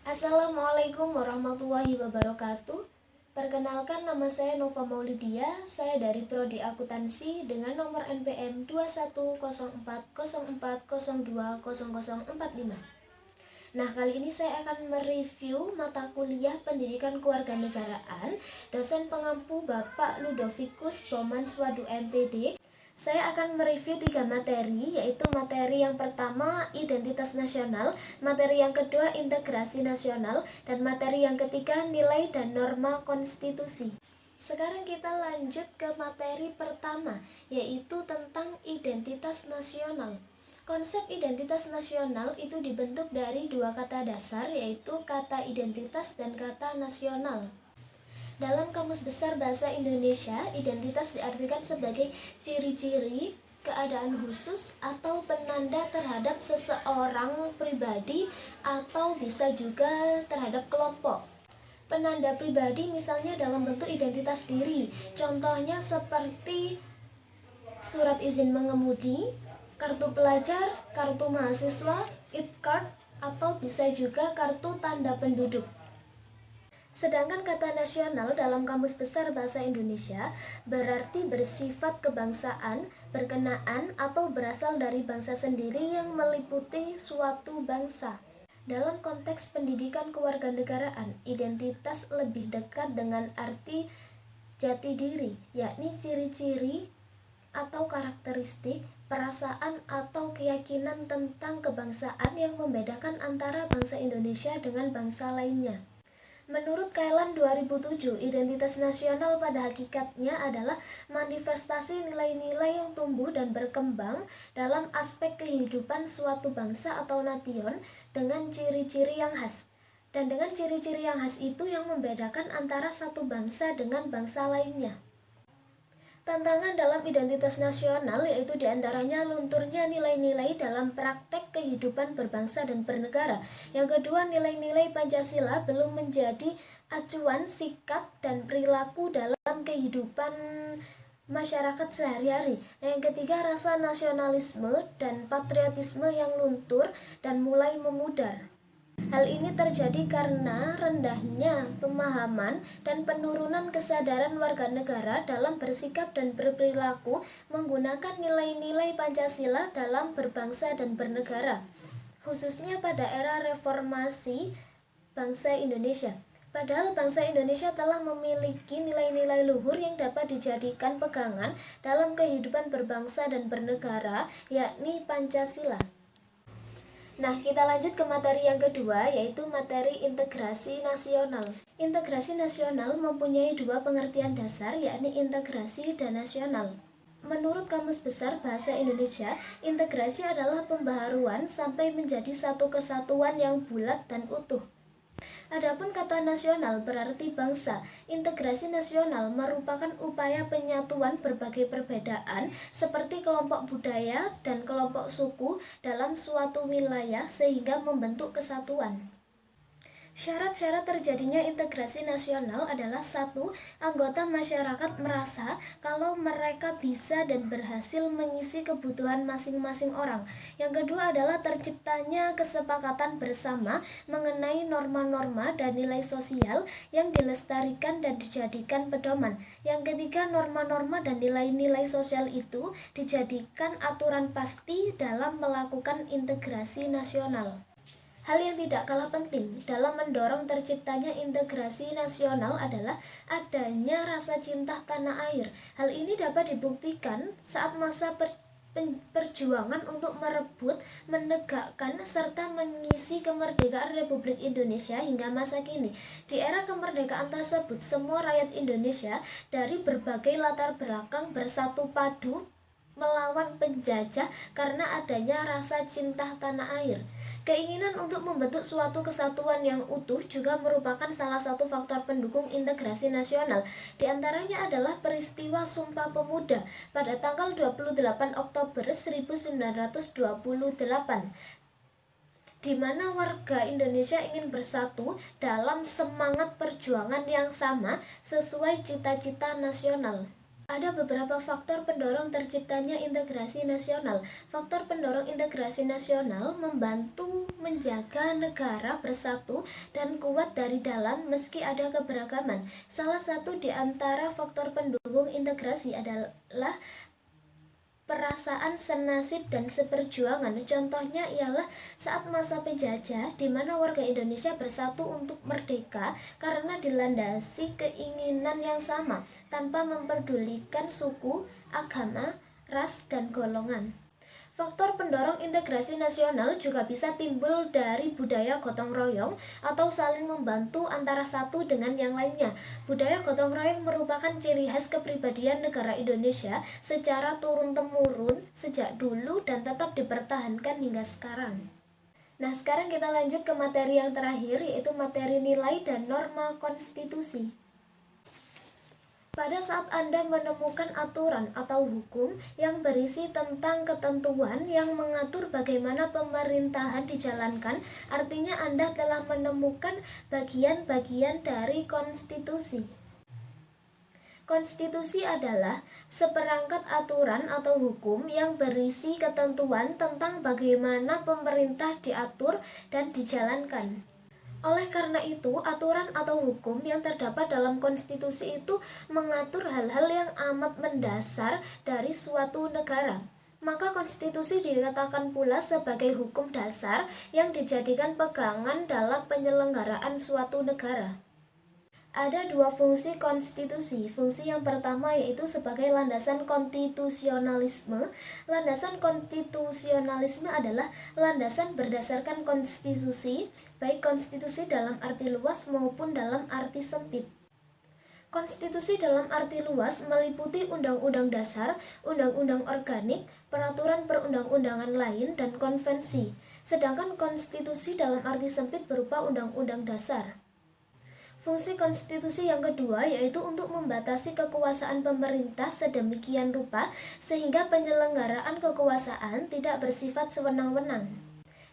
Assalamualaikum warahmatullahi wabarakatuh. Perkenalkan, nama saya Nova Maulidia. Saya dari Prodi Akuntansi dengan nomor NPM 210404020045. Nah, kali ini saya akan mereview mata kuliah Pendidikan Kewarganegaraan dosen pengampu Bapak Ludovicus Bomanswadu MPD. Saya akan mereview 3 materi, yaitu materi yang pertama identitas nasional, materi yang kedua integrasi nasional, dan materi yang ketiga nilai dan norma konstitusi. Sekarang kita lanjut ke materi pertama, yaitu tentang identitas nasional. Konsep identitas nasional itu dibentuk dari dua kata dasar, yaitu kata identitas dan kata nasional. Dalam Kamus Besar Bahasa Indonesia, identitas diartikan sebagai ciri-ciri, keadaan khusus, atau penanda terhadap seseorang pribadi atau bisa juga terhadap kelompok. Penanda pribadi misalnya dalam bentuk identitas diri, contohnya seperti surat izin mengemudi, kartu pelajar, kartu mahasiswa, ID-card, atau bisa juga kartu tanda penduduk. Sedangkan kata nasional dalam Kamus Besar Bahasa Indonesia berarti bersifat kebangsaan, berkenaan, atau berasal dari bangsa sendiri yang meliputi suatu bangsa. Dalam konteks pendidikan kewarganegaraan, identitas lebih dekat dengan arti jati diri, yakni ciri-ciri atau karakteristik, perasaan atau keyakinan tentang kebangsaan yang membedakan antara bangsa Indonesia dengan bangsa lainnya. Menurut Kailan 2007, identitas nasional pada hakikatnya adalah manifestasi nilai-nilai yang tumbuh dan berkembang dalam aspek kehidupan suatu bangsa atau nation dengan ciri-ciri yang khas. Dan dengan ciri-ciri yang khas itu yang membedakan antara satu bangsa dengan bangsa lainnya. Tantangan dalam identitas nasional yaitu diantaranya lunturnya nilai-nilai dalam praktek kehidupan berbangsa dan bernegara. Yang kedua, nilai-nilai Pancasila belum menjadi acuan sikap dan perilaku dalam kehidupan masyarakat sehari-hari. Yang ketiga, rasa nasionalisme dan patriotisme yang luntur dan mulai memudar. Hal ini terjadi karena rendahnya pemahaman dan penurunan kesadaran warga negara dalam bersikap dan berperilaku menggunakan nilai-nilai Pancasila dalam berbangsa dan bernegara, khususnya pada era reformasi bangsa Indonesia. Padahal bangsa Indonesia telah memiliki nilai-nilai luhur yang dapat dijadikan pegangan dalam kehidupan berbangsa dan bernegara, yakni Pancasila. Nah, kita lanjut ke materi yang kedua, yaitu materi integrasi nasional. Integrasi nasional mempunyai dua pengertian dasar, yakni integrasi dan nasional. Menurut Kamus Besar Bahasa Indonesia, integrasi adalah pembaharuan sampai menjadi satu kesatuan yang bulat dan utuh. Adapun kata nasional berarti bangsa. Integrasi nasional merupakan upaya penyatuan berbagai perbedaan seperti kelompok budaya dan kelompok suku dalam suatu wilayah sehingga membentuk kesatuan. Syarat-syarat terjadinya integrasi nasional adalah: 1. Anggota masyarakat merasa kalau mereka bisa dan berhasil mengisi kebutuhan masing-masing orang. Yang kedua adalah terciptanya kesepakatan bersama mengenai norma-norma dan nilai sosial yang dilestarikan dan dijadikan pedoman. Yang ketiga, norma-norma dan nilai-nilai sosial itu dijadikan aturan pasti dalam melakukan integrasi nasional. Hal yang tidak kalah penting dalam mendorong terciptanya integrasi nasional adalah adanya rasa cinta tanah air. Hal ini dapat dibuktikan saat masa perjuangan untuk merebut, menegakkan, serta mengisi kemerdekaan Republik Indonesia hingga masa kini. Di era kemerdekaan tersebut, semua rakyat Indonesia dari berbagai latar belakang bersatu padu melawan penjajah karena adanya rasa cinta tanah air. Keinginan untuk membentuk suatu kesatuan yang utuh juga merupakan salah satu faktor pendukung integrasi nasional. Di antaranya adalah peristiwa Sumpah Pemuda pada tanggal 28 Oktober 1928, di mana warga Indonesia ingin bersatu dalam semangat perjuangan yang sama sesuai cita-cita nasional. Ada beberapa faktor pendorong terciptanya integrasi nasional. Faktor pendorong integrasi nasional membantu menjaga negara bersatu dan kuat dari dalam meski ada keberagaman. Salah satu di antara faktor pendukung integrasi adalah perasaan senasib dan seperjuangan. Contohnya ialah saat masa penjajah, di mana warga Indonesia bersatu untuk merdeka karena dilandasi keinginan yang sama, tanpa memperdulikan suku, agama, ras, dan golongan. Faktor pendorong integrasi nasional juga bisa timbul dari budaya gotong royong atau saling membantu antara satu dengan yang lainnya. Budaya gotong royong merupakan ciri khas kepribadian negara Indonesia secara turun-temurun sejak dulu dan tetap dipertahankan hingga sekarang. Nah, sekarang kita lanjut ke materi yang terakhir, yaitu materi nilai dan norma konstitusi. Pada saat Anda menemukan aturan atau hukum yang berisi tentang ketentuan yang mengatur bagaimana pemerintahan dijalankan, artinya Anda telah menemukan bagian-bagian dari konstitusi. Konstitusi adalah seperangkat aturan atau hukum yang berisi ketentuan tentang bagaimana pemerintah diatur dan dijalankan. Oleh karena itu, aturan atau hukum yang terdapat dalam konstitusi itu mengatur hal-hal yang amat mendasar dari suatu negara. Maka konstitusi dikatakan pula sebagai hukum dasar yang dijadikan pegangan dalam penyelenggaraan suatu negara. Ada dua fungsi konstitusi. Fungsi yang pertama yaitu sebagai landasan konstitusionalisme. Landasan konstitusionalisme adalah landasan berdasarkan konstitusi, baik konstitusi dalam arti luas maupun dalam arti sempit. Konstitusi dalam arti luas meliputi undang-undang dasar, undang-undang organik, peraturan perundang-undangan lain, dan konvensi. Sedangkan konstitusi dalam arti sempit berupa undang-undang dasar. Fungsi konstitusi yang kedua yaitu untuk membatasi kekuasaan pemerintah sedemikian rupa sehingga penyelenggaraan kekuasaan tidak bersifat sewenang-wenang.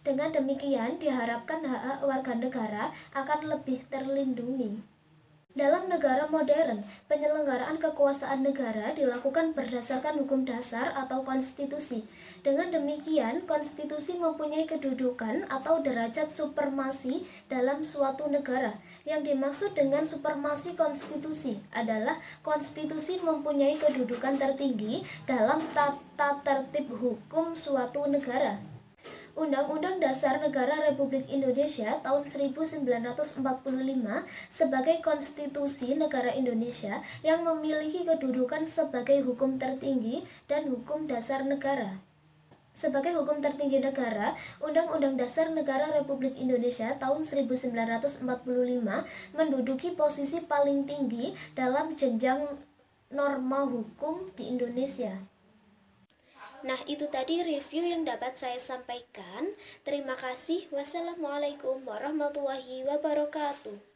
Dengan demikian diharapkan hak-hak warga negara akan lebih terlindungi. Dalam negara modern, penyelenggaraan kekuasaan negara dilakukan berdasarkan hukum dasar atau konstitusi. Dengan demikian, konstitusi mempunyai kedudukan atau derajat supremasi dalam suatu negara. Yang dimaksud dengan supremasi konstitusi adalah konstitusi mempunyai kedudukan tertinggi dalam tata tertib hukum suatu negara. Undang-Undang Dasar Negara Republik Indonesia tahun 1945 sebagai konstitusi negara Indonesia yang memiliki kedudukan sebagai hukum tertinggi dan hukum dasar negara. Sebagai hukum tertinggi negara, Undang-Undang Dasar Negara Republik Indonesia tahun 1945 menduduki posisi paling tinggi dalam jenjang norma hukum di Indonesia. Nah, itu tadi review yang dapat saya sampaikan. Terima kasih. Wassalamualaikum warahmatullahi wabarakatuh.